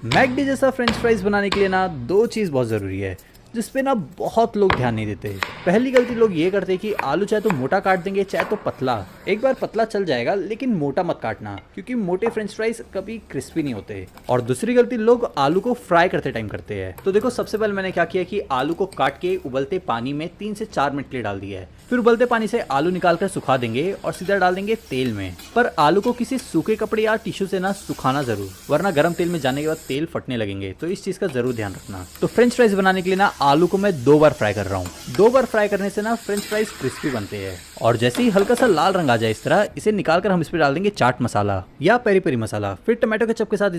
McD जैसा French fries बनाने के लिए ना दो चीज़ बहुत ज़रूरी है जिसपे ना बहुत लोग ध्यान नहीं देते। पहली गलती लोग ये करते हैं कि आलू चाहे तो मोटा काट देंगे चाहे तो पतला। एक बार पतला चल जाएगा लेकिन मोटा मत काटना, क्योंकि मोटे फ्रेंच फ्राइज कभी क्रिस्पी नहीं होते। और दूसरी गलती लोग आलू को फ्राई करते टाइम करते हैं। तो देखो, सबसे पहले मैंने क्या किया कि आलू को काट के उबलते पानी में 3 से 4 मिनट के लिए डाल दिया है। फिर उबलते पानी से आलू निकाल कर सुखा देंगे और सीधा डाल देंगे तेल में। पर आलू को किसी सूखे कपड़े या टिश्यू से ना सुखाना जरूर, वरना गर्म तेल में जाने के बाद तेल फटने लगेंगे। तो इस चीज का जरूर ध्यान रखना। तो फ्रेंच फ्राइज बनाने के लिए ना आलू को मैं 2 बार फ्राई कर रहा हूँ। 2 बार फ्राई करने से ना फ्रेंच फ्राइज क्रिस्पी बनते हैं। और जैसे ही हल्का सा लाल रंग आ जाए इस तरह, इसे निकाल कर हम इस पे डाल देंगे चाट मसाला या पेरी पेरी मसाला। फिर टमाटो केचप के साथ